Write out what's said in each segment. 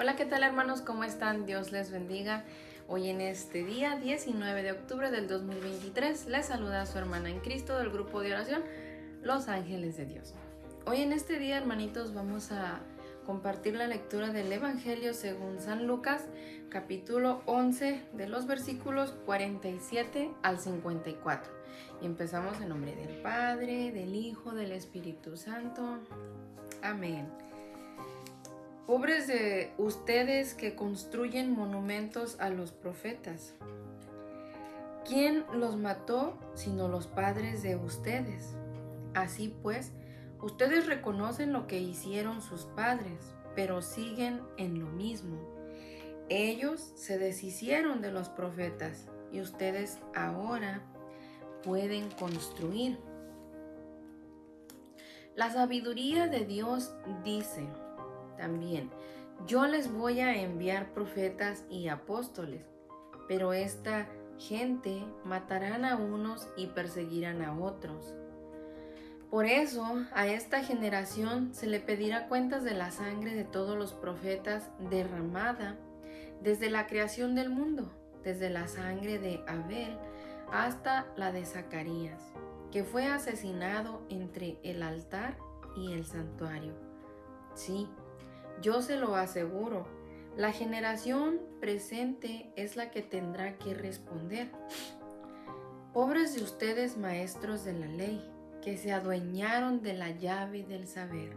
Hola, ¿qué tal hermanos? ¿Cómo están? Dios les bendiga. Hoy en este día 19 de octubre del 2023 les saluda a su hermana en Cristo del grupo de oración Los Ángeles de Dios. Hoy en este día, hermanitos, vamos a compartir la lectura del Evangelio según San Lucas, capítulo 11, de los versículos 47 al 54. Y empezamos en nombre del Padre, del Hijo, del Espíritu Santo. Amén. Pobres de ustedes que construyen monumentos a los profetas. ¿Quién los mató sino los padres de ustedes? Así pues, ustedes reconocen lo que hicieron sus padres, pero siguen en lo mismo. Ellos se deshicieron de los profetas y ustedes ahora pueden construir. La sabiduría de Dios dice también: yo les voy a enviar profetas y apóstoles, pero esta gente matarán a unos y perseguirán a otros. Por eso a esta generación se le pedirá cuentas de la sangre de todos los profetas derramada desde la creación del mundo, desde la sangre de Abel hasta la de Zacarías, que fue asesinado entre el altar y el santuario. Sí, yo se lo aseguro, la generación presente es la que tendrá que responder. Pobres de ustedes, maestros de la ley, que se adueñaron de la llave del saber.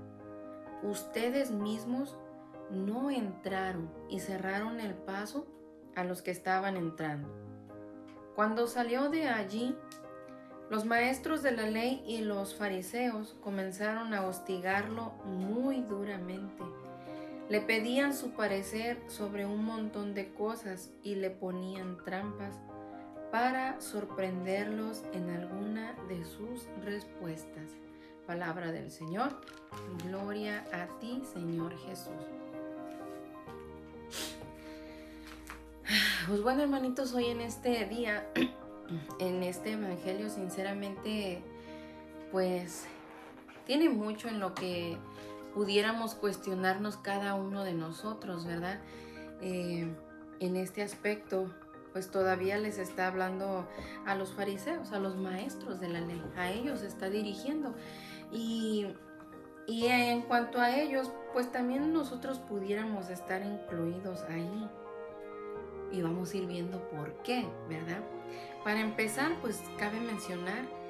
Ustedes mismos no entraron y cerraron el paso a los que estaban entrando. Cuando salió de allí, los maestros de la ley y los fariseos comenzaron a hostigarlo muy duramente. Le pedían su parecer sobre un montón de cosas y le ponían trampas para sorprenderlos en alguna de sus respuestas. Palabra del Señor. Gloria a ti, Señor Jesús. Pues bueno, hermanitos, hoy en este día, en este evangelio, sinceramente, pues tiene mucho en lo que pudiéramos cuestionarnos cada uno de nosotros, ¿verdad? En este aspecto, pues todavía les está hablando a los fariseos, a los maestros de la ley, a ellos está dirigiendo. Y en cuanto a ellos, pues también nosotros pudiéramos estar incluidos ahí. Y vamos a ir viendo por qué, ¿verdad? Para empezar, pues cabe mencionar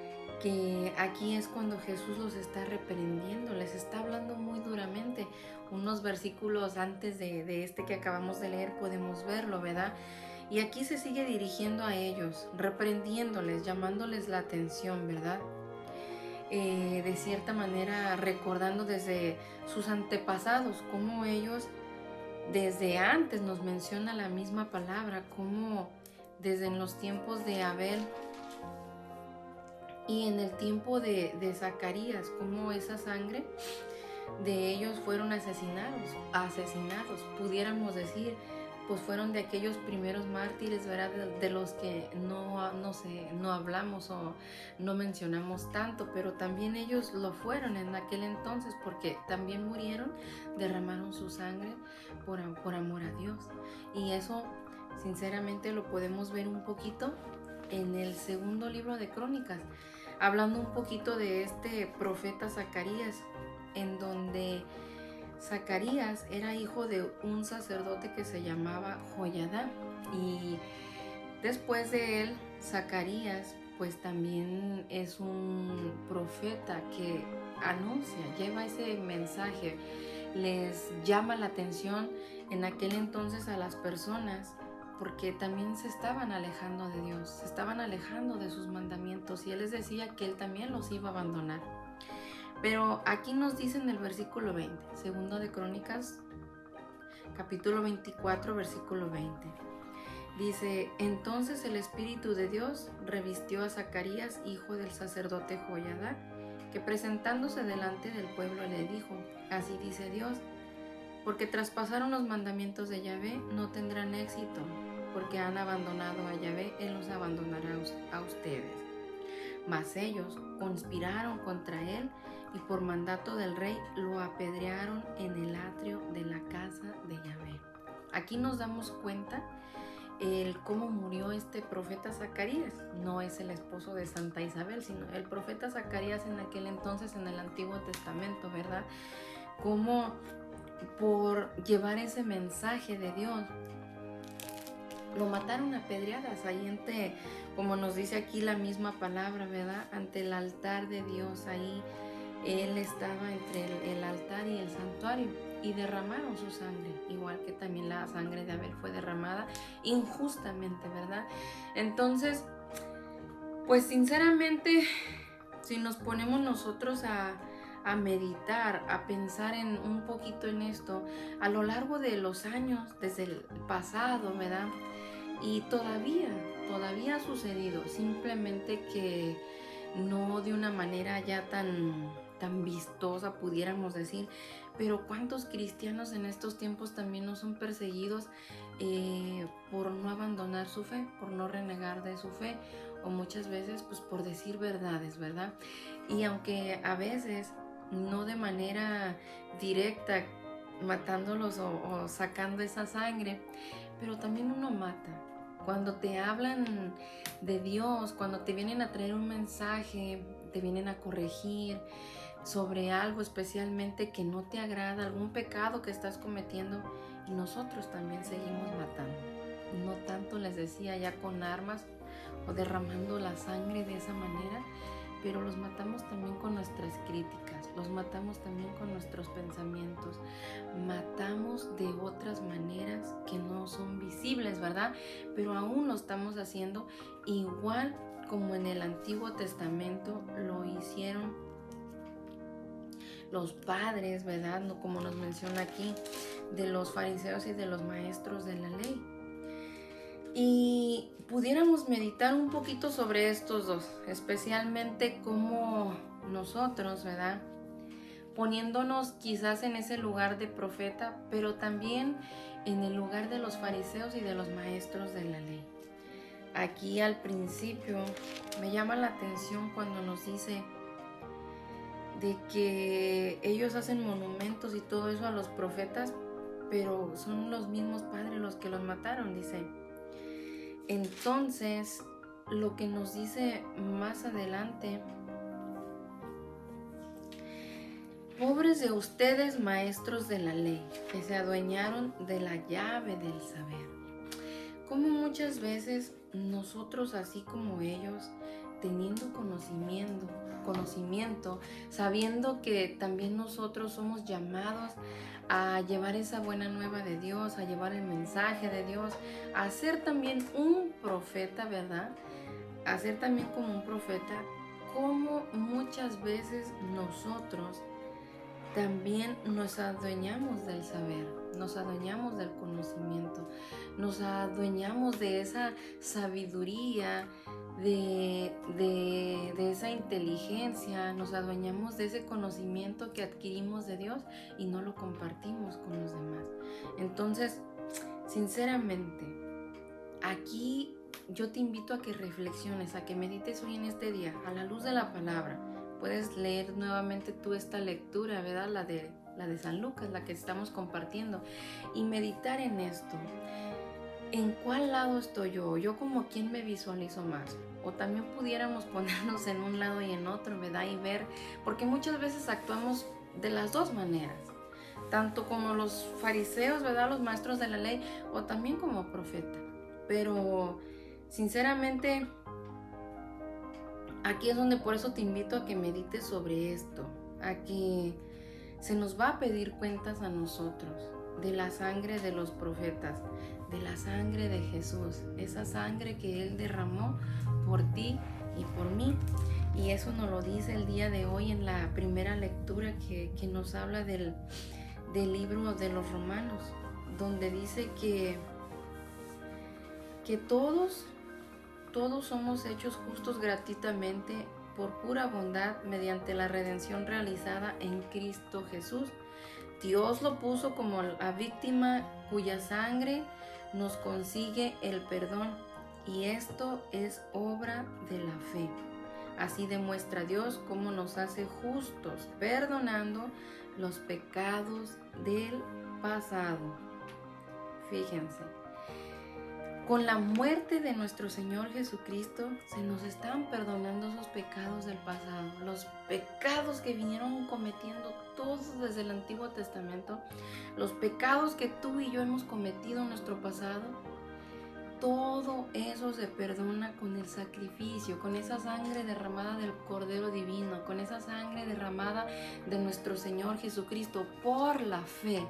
que aquí es cuando Jesús los está reprendiendo, les está hablando muy duramente. Unos versículos antes de este que acabamos de leer podemos verlo, ¿verdad? Y aquí se sigue dirigiendo a ellos, reprendiéndoles, llamándoles la atención, ¿verdad? De cierta manera recordando desde sus antepasados, cómo ellos desde antes nos menciona la misma palabra, cómo desde en los tiempos de Abel y en el tiempo de Zacarías, cómo esa sangre de ellos fueron asesinados, pudiéramos decir, pues fueron de aquellos primeros mártires, ¿verdad? De los que no hablamos o no mencionamos tanto, pero también ellos lo fueron en aquel entonces, porque también murieron, derramaron su sangre por amor a Dios. Y eso sinceramente lo podemos ver un poquito en el segundo libro de Crónicas, hablando un poquito de este profeta Zacarías, en donde Zacarías era hijo de un sacerdote que se llamaba Joiada, y después de él, Zacarías pues también es un profeta que anuncia, lleva ese mensaje, les llama la atención en aquel entonces a las personas, porque también se estaban alejando de Dios, se estaban alejando de sus mandamientos, y él les decía que él también los iba a abandonar. Pero aquí nos dice en el versículo 20, segundo de Crónicas, capítulo 24, versículo 20. Dice: entonces el Espíritu de Dios revistió a Zacarías, hijo del sacerdote Joiada, que presentándose delante del pueblo le dijo: así dice Dios, porque traspasaron los mandamientos de Yahvé, no tendrán éxito, porque han abandonado a Yahvé, él los abandonará a ustedes. Mas ellos conspiraron contra él y por mandato del rey lo apedrearon en el atrio de la casa de Yahvé. Aquí nos damos cuenta el cómo murió este profeta Zacarías. No es el esposo de Santa Isabel, sino el profeta Zacarías en aquel entonces en el Antiguo Testamento, ¿verdad? Cómo por llevar ese mensaje de Dios lo mataron a pedradas ahí ante, como nos dice aquí la misma palabra, ¿verdad? Ante el altar de Dios, ahí él estaba entre el altar y el santuario y derramaron su sangre, igual que también la sangre de Abel fue derramada injustamente, ¿verdad? Entonces, pues sinceramente, si nos ponemos nosotros a meditar, a pensar en un poquito en esto, a lo largo de los años, desde el pasado, ¿verdad? Y todavía ha sucedido, simplemente que no de una manera ya tan vistosa, pudiéramos decir, pero cuántos cristianos en estos tiempos también no son perseguidos por no abandonar su fe, por no renegar de su fe, o muchas veces pues por decir verdades, ¿verdad? Y aunque a veces no de manera directa matándolos o sacando esa sangre, pero también uno mata. Cuando te hablan de Dios, cuando te vienen a traer un mensaje, te vienen a corregir sobre algo especialmente que no te agrada, algún pecado que estás cometiendo, y nosotros también seguimos matando. No tanto, les decía, ya con armas o derramando la sangre de esa manera, pero los matamos también con nuestras críticas, los matamos también con nuestros pensamientos, matamos de otras maneras que no son visibles, ¿verdad? Pero aún lo estamos haciendo igual como en el Antiguo Testamento lo hicieron los padres, ¿verdad? Como nos menciona aquí, de los fariseos y de los maestros de la ley. Y pudiéramos meditar un poquito sobre estos dos, especialmente como nosotros, ¿verdad? Poniéndonos quizás en ese lugar de profeta, pero también en el lugar de los fariseos y de los maestros de la ley. Aquí al principio me llama la atención cuando nos dice de que ellos hacen monumentos y todo eso a los profetas, pero son los mismos padres los que los mataron, dice. Entonces, lo que nos dice más adelante: pobres de ustedes, maestros de la ley, que se adueñaron de la llave del saber. Como muchas veces nosotros, así como ellos, teniendo conocimiento, sabiendo que también nosotros somos llamados a llevar esa buena nueva de Dios, a llevar el mensaje de Dios, a ser también un profeta, ¿verdad? A ser también como un profeta, como muchas veces nosotros también nos adueñamos del saber, nos adueñamos del conocimiento, nos adueñamos de esa sabiduría, de esa inteligencia, nos adueñamos de ese conocimiento que adquirimos de Dios y no lo compartimos con los demás. Entonces, sinceramente, aquí yo te invito a que reflexiones, a que medites hoy en este día, a la luz de la palabra. Puedes leer nuevamente tú esta lectura, ¿verdad? La de San Lucas, la que estamos compartiendo, y meditar en esto. ¿En cuál lado estoy yo? ¿Yo como quién me visualizo más? O también pudiéramos ponernos en un lado y en otro, ¿verdad? Y ver, porque muchas veces actuamos de las dos maneras, tanto como los fariseos, ¿verdad? Los maestros de la ley, o también como profeta. Pero sinceramente, aquí es donde por eso te invito a que medites sobre esto, a que se nos va a pedir cuentas a nosotros de la sangre de los profetas, de la sangre de Jesús, esa sangre que Él derramó por ti y por mí. Y eso nos lo dice el día de hoy en la primera lectura que nos habla del libro de los Romanos, donde dice que todos somos hechos justos gratuitamente por pura bondad mediante la redención realizada en Cristo Jesús. Dios lo puso como la víctima cuya sangre nos consigue el perdón, y esto es obra de la fe. Así demuestra Dios cómo nos hace justos, perdonando los pecados del pasado. Fíjense, con la muerte de nuestro Señor Jesucristo se nos están perdonando esos pecados del pasado, los pecados que vinieron cometiendo todos desde el Antiguo Testamento, los pecados que tú y yo hemos cometido en nuestro pasado. Todo eso se perdona con el sacrificio, con esa sangre derramada del Cordero Divino, con esa sangre derramada de nuestro Señor Jesucristo por la fe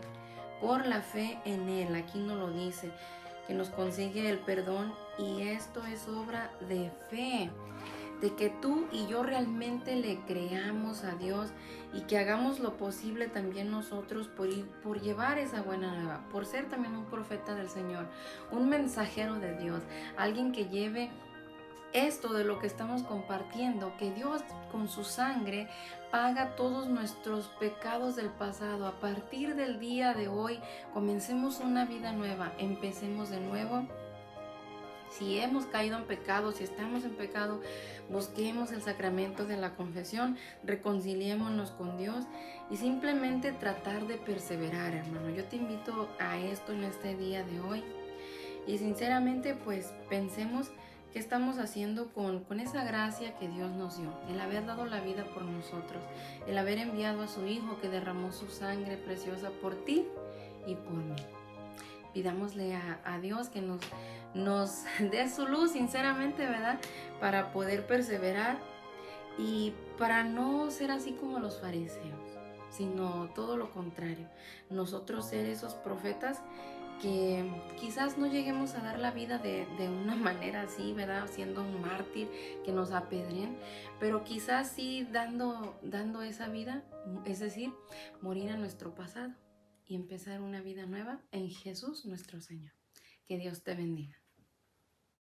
en Él. Aquí nos lo dice, que nos consigue el perdón, y esto es obra de fe, de que tú y yo realmente le creamos a Dios y que hagamos lo posible también nosotros por llevar esa buena nueva, por ser también un profeta del Señor, un mensajero de Dios, alguien que lleve esto de lo que estamos compartiendo, que Dios con su sangre paga todos nuestros pecados del pasado. A partir del día de hoy, comencemos una vida nueva, empecemos de nuevo. Si hemos caído en pecado, si estamos en pecado, busquemos el sacramento de la confesión, reconciliémonos con Dios y simplemente tratar de perseverar, hermano. Yo te invito a esto en este día de hoy y sinceramente pues pensemos qué estamos haciendo con esa gracia que Dios nos dio, el haber dado la vida por nosotros, el haber enviado a su Hijo que derramó su sangre preciosa por ti y por mí. Pidámosle a Dios que nos dé su luz, sinceramente, ¿verdad? Para poder perseverar y para no ser así como los fariseos, sino todo lo contrario. Nosotros ser esos profetas que quizás no lleguemos a dar la vida de una manera así, ¿verdad? Siendo un mártir, que nos apedreen, pero quizás sí dando esa vida, es decir, morir a nuestro pasado y empezar una vida nueva en Jesús nuestro Señor. Que Dios te bendiga.